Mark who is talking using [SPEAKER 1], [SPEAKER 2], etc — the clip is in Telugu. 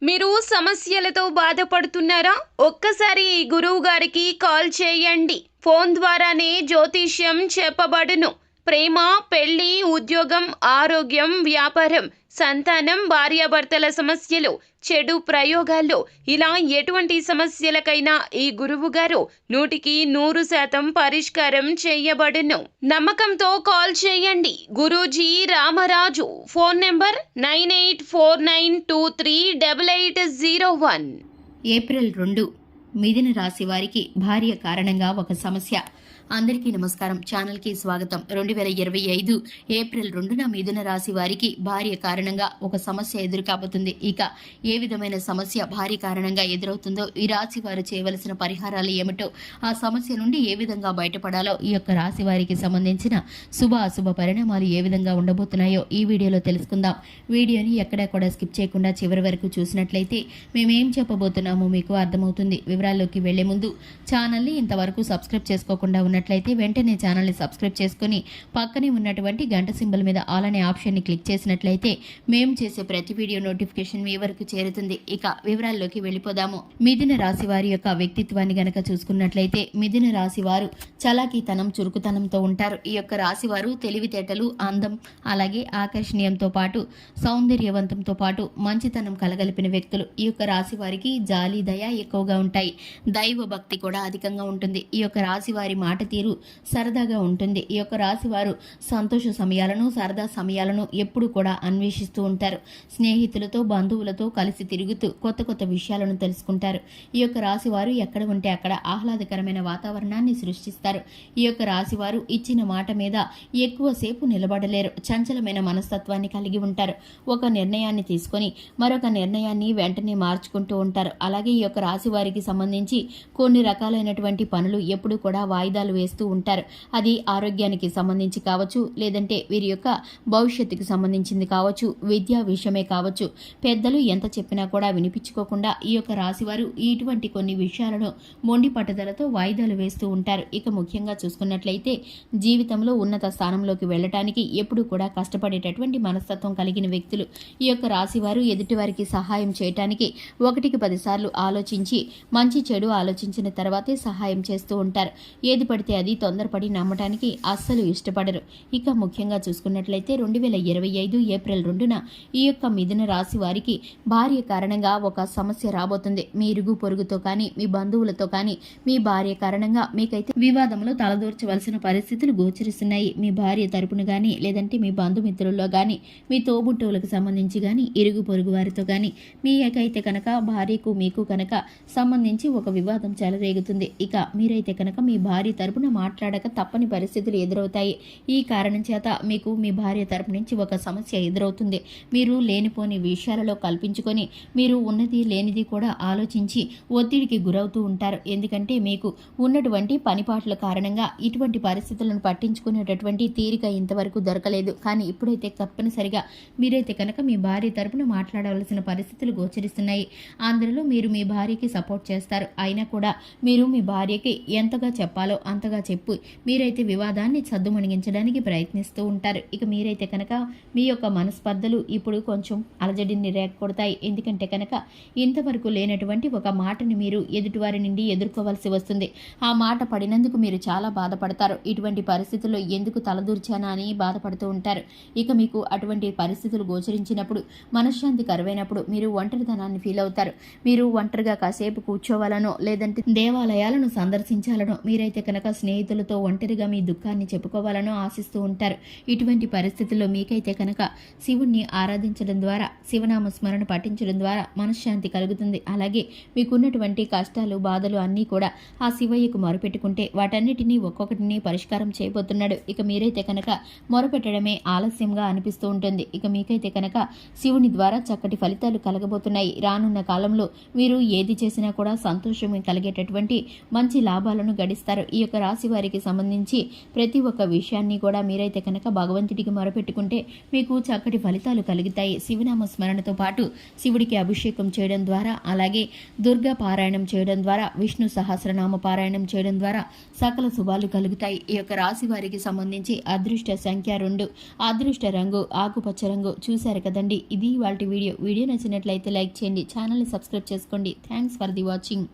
[SPEAKER 1] మీరు సమస్యలతో బాధపడుతున్నారా? ఒక్కసారి ఈ గురువు గారికి కాల్ చేయండి. ఫోన్ ద్వారానే జ్యోతిష్యం చెప్పబడును. ప్రేమ, పెళ్లి, ఉద్యోగం, ఆరోగ్యం, వ్యాపారం, సంతానం, భార్యాభర్తల సమస్యలు, చెడు ప్రయోగాల్లో ఇలా ఎటువంటి సమస్యలకైనా ఈ గురువు గారు 100% పరిష్కారం చేయబడును. నమ్మకంతో కాల్ చేయండి. Guruji Ramaraju. Phone number 9849238801.
[SPEAKER 2] April 2 మిథున రాశి వారికి భార్య కారణంగా ఒక సమస్య. అందరికీ నమస్కారం. ఛానల్కి స్వాగతం. 2025 ఏప్రిల్ 2న మిథున రాశి వారికి భార్య కారణంగా ఒక సమస్య ఎదురు కాబోతుంది. ఇక ఏ విధమైన సమస్య భార్య కారణంగా ఎదురవుతుందో, ఈ రాశి వారు చేయవలసిన పరిహారాలు ఏమిటో, ఆ సమస్య నుండి ఏ విధంగా బయటపడాలో, ఈ యొక్క రాశి వారికి సంబంధించిన శుభ అశుభ పరిణామాలు ఏ విధంగా ఉండబోతున్నాయో ఈ వీడియోలో తెలుసుకుందాం. వీడియోని ఎక్కడా కూడా స్కిప్ చేయకుండా చివరి వరకు చూసినట్లయితే మేమేం చెప్పబోతున్నామో మీకు అర్థమవుతుంది. వివరాల్లోకి వెళ్లే ముందు ఛానల్ని ఇంతవరకు సబ్స్క్రైబ్ చేసుకోకుండా ఉన్నట్లయితే వెంటనే ఛానల్ని సబ్స్క్రైబ్ చేసుకుని పక్కనే ఉన్నటువంటి గంట సింబల్ మీద ఆల్ అనే ఆప్షన్ని క్లిక్ చేసినట్లయితే మేము చేసే ప్రతి వీడియో నోటిఫికేషన్ మీ వరకు చేరుతుంది. ఇక వివరాల్లోకి వెళ్ళిపోదాము. మిథున రాశి వారి యొక్క వ్యక్తిత్వాన్ని గనక చూసుకున్నట్లయితే మిథున రాశి వారు చలాకీతనం, చురుకుతనంతో ఉంటారు. ఈ యొక్క రాశి వారు తెలివితేటలు, అందం, అలాగే ఆకర్షణీయంతో పాటు సౌందర్యవంతంతో పాటు మంచితనం కలగలిపిన వ్యక్తులు. ఈ యొక్క రాశి వారికి జాలి, దయ ఎక్కువగా ఉంటాయి. దైవ భక్తి కూడా అధికంగా ఉంటుంది. ఈ యొక్క రాశి వారి మాట తీరు సరదాగా ఉంటుంది. ఈ యొక్క రాశి వారు సంతోష సమయాలను, సరదా సమయాలను ఎప్పుడు కూడా అన్వేషిస్తూ ఉంటారు. స్నేహితులతో, బంధువులతో కలిసి తిరుగుతూ కొత్త కొత్త విషయాలను తెలుసుకుంటారు. ఈ యొక్క రాశి వారు ఎక్కడ ఉంటే అక్కడ ఆహ్లాదకరమైన వాతావరణాన్ని సృష్టిస్తారు. ఈ యొక్క రాశి వారు ఇచ్చిన మాట మీద ఎక్కువసేపు నిలబడలేరు. చంచలమైన మనస్తత్వాన్ని కలిగి ఉంటారు. ఒక నిర్ణయాన్ని తీసుకొని మరొక నిర్ణయాన్ని వెంటనే మార్చుకుంటూ ఉంటారు. అలాగే ఈ యొక్క రాశి వారికి సంబంధించి కొన్ని రకాలైనటువంటి పనులు ఎప్పుడు కూడా వాయిదాలు వేస్తూ ఉంటారు. అది ఆరోగ్యానికి సంబంధించి కావచ్చు, లేదంటే వీరి యొక్క భవిష్యత్తుకు సంబంధించింది కావచ్చు, విద్యా విషయమే కావచ్చు. పెద్దలు ఎంత చెప్పినా కూడా వినిపించుకోకుండా ఈ యొక్క రాశివారు ఇటువంటి కొన్ని విషయాలను మొండి పట్టుదలతో వాయిదాలు వేస్తూ ఉంటారు. ఇక ముఖ్యంగా చూసుకున్నట్లయితే జీవితంలో ఉన్నత స్థానంలోకి వెళ్ళటానికి ఎప్పుడు కూడా కష్టపడేటటువంటి మనస్తత్వం కలిగిన వ్యక్తులు. ఈ యొక్క రాశివారు ఎదుటివారికి సహాయం చేయటానికి 1కి 10 సార్లు ఆలోచించి మంచి చెడు ఆలోచించిన తర్వాతే సహాయం చేస్తూ ఉంటారు. ఏది పడితే అది తొందరపడి నమ్మటానికి అస్సలు ఇష్టపడరు. ఇక ముఖ్యంగా చూసుకున్నట్లయితే 2025 ఏప్రిల్ 2న ఈ యొక్క మిథున రాశి వారికి భార్య కారణంగా ఒక సమస్య రాబోతుంది. మీ ఇరుగు పొరుగుతో కానీ, మీ బంధువులతో కానీ మీ భార్య కారణంగా మీకైతే వివాదంలో తలదూర్చవలసిన పరిస్థితులు గోచరిస్తున్నాయి. మీ భార్య తరపున కానీ, లేదంటే మీ బంధుమిత్రుల్లో కానీ, మీ తోబుట్టువులకు సంబంధించి కానీ, ఇరుగు పొరుగు వారితో కానీ మీకైతే కనుక భార్యకు మీకు కనుక సంబంధించి ఒక వివాదం చెలరేగుతుంది. ఇక మీరైతే కనుక మీ భార్య తరపున మాట్లాడక తప్పని పరిస్థితులు ఎదురవుతాయి. ఈ కారణం చేత మీకు మీ భార్య తరపు నుంచి ఒక సమస్య ఎదురవుతుంది. మీరు లేనిపోని విషయాలలో కల్పించుకొని మీరు ఉన్నది లేనిది కూడా ఆలోచించి ఒత్తిడికి గురవుతూ ఉంటారు. ఎందుకంటే మీకు ఉన్నటువంటి పనిపాట్ల కారణంగా ఇటువంటి పరిస్థితులను పట్టించుకునేటటువంటి తీరిక ఇంతవరకు దొరకలేదు. కానీ ఇప్పుడైతే తప్పనిసరిగా మీరైతే కనుక మీ భార్య తరపున మాట్లాడవలసిన పరిస్థితులు గోచరిస్తున్నాయి. అందులో మీరు మీ భార్యకి సపోర్ట్ చేస్తారు. అయినా కూడా మీరు మీ భార్యకి ఎంతగా చెప్పాలో అంతగా చెప్పు మీరైతే వివాదాన్ని సద్దుమణిగించడానికి ప్రయత్నిస్తూ ఉంటారు. ఇక మీరైతే కనుక మీ యొక్క మనస్పర్ధలు ఇప్పుడు కొంచెం అలజడిని రేకొడతాయి. ఎందుకంటే కనుక ఇంతవరకు లేనటువంటి ఒక మాటని మీరు ఎదుటివారి నుండి ఎదుర్కోవాల్సి వస్తుంది. ఆ మాట పడినందుకు మీరు చాలా బాధపడతారు. ఇటువంటి పరిస్థితుల్లో ఎందుకు తలదూర్చానా అని బాధపడుతూ ఉంటారు. ఇక మీకు అటువంటి పరిస్థితులు గోచరించినప్పుడు, మనశ్శాంతి కరువైనప్పుడు మీరు ఒంటరితనాన్ని ఫీల్ అవుతారు. మీరు ఒంటరిగా కాసేపు కూర్చోవాలనో, లేదంటే దేవాలయాలను సందర్శించాలనో, మీరైతే కనుక స్నేహితులతో ఒంటరిగా మీ దుఃఖాన్ని చెప్పుకోవాలనో ఆశిస్తూ ఉంటారు. ఇటువంటి పరిస్థితుల్లో మీకైతే కనుక శివుణ్ణి ఆరాధించడం ద్వారా, శివనామ స్మరణ పఠించడం ద్వారా మనశ్శాంతి కలుగుతుంది. అలాగే మీకున్నటువంటి కష్టాలు, బాధలు అన్నీ కూడా ఆ శివయ్యకు మొరపెట్టుకుంటే వాటన్నిటినీ ఒక్కొక్కటిని పరిష్కారం చేయబోతున్నాడు. ఇక మీరైతే కనుక మొరపెట్టడమే ఆలస్యంగా అనిపిస్తూ ఉంటుంది. ఇక మీకైతే కనుక శివుని ద్వారా చక్కటి ఫలితాలు కలగబోతున్నాయి. రానున్న కాలంలో మీరు ఏది చేసినా కూడా సంతోషం కలిగేటటువంటి మంచి లాభాలను గడిస్తారు. ఈ యొక్క రాశి వారికి సంబంధించి ప్రతి ఒక్క విషయాన్ని కూడా మీరైతే కనుక భగవంతుడికి మొరపెట్టుకుంటే మీకు చక్కటి ఫలితాలు కలుగుతాయి. శివనామ స్మరణతో పాటు శివుడికి అభిషేకం చేయడం ద్వారా, అలాగే దుర్గా పారాయణం చేయడం ద్వారా, విష్ణు సహస్రనామ పారాయణం చేయడం ద్వారా సకల శుభాలు కలుగుతాయి. ఈ యొక్క రాశి వారికి సంబంధించి అదృష్ట సంఖ్య 2, అదృష్ట రంగు ఆకుపచ్చ రంగు. చూశారు కదండి, ఇది ఇవాల్టి వీడియో. వీడియో నచ్చినట్లయితే లైక్ చేయండి, ఛానల్ని సబ్స్క్రైబ్ చేసుకోండి. Thanks for the watching.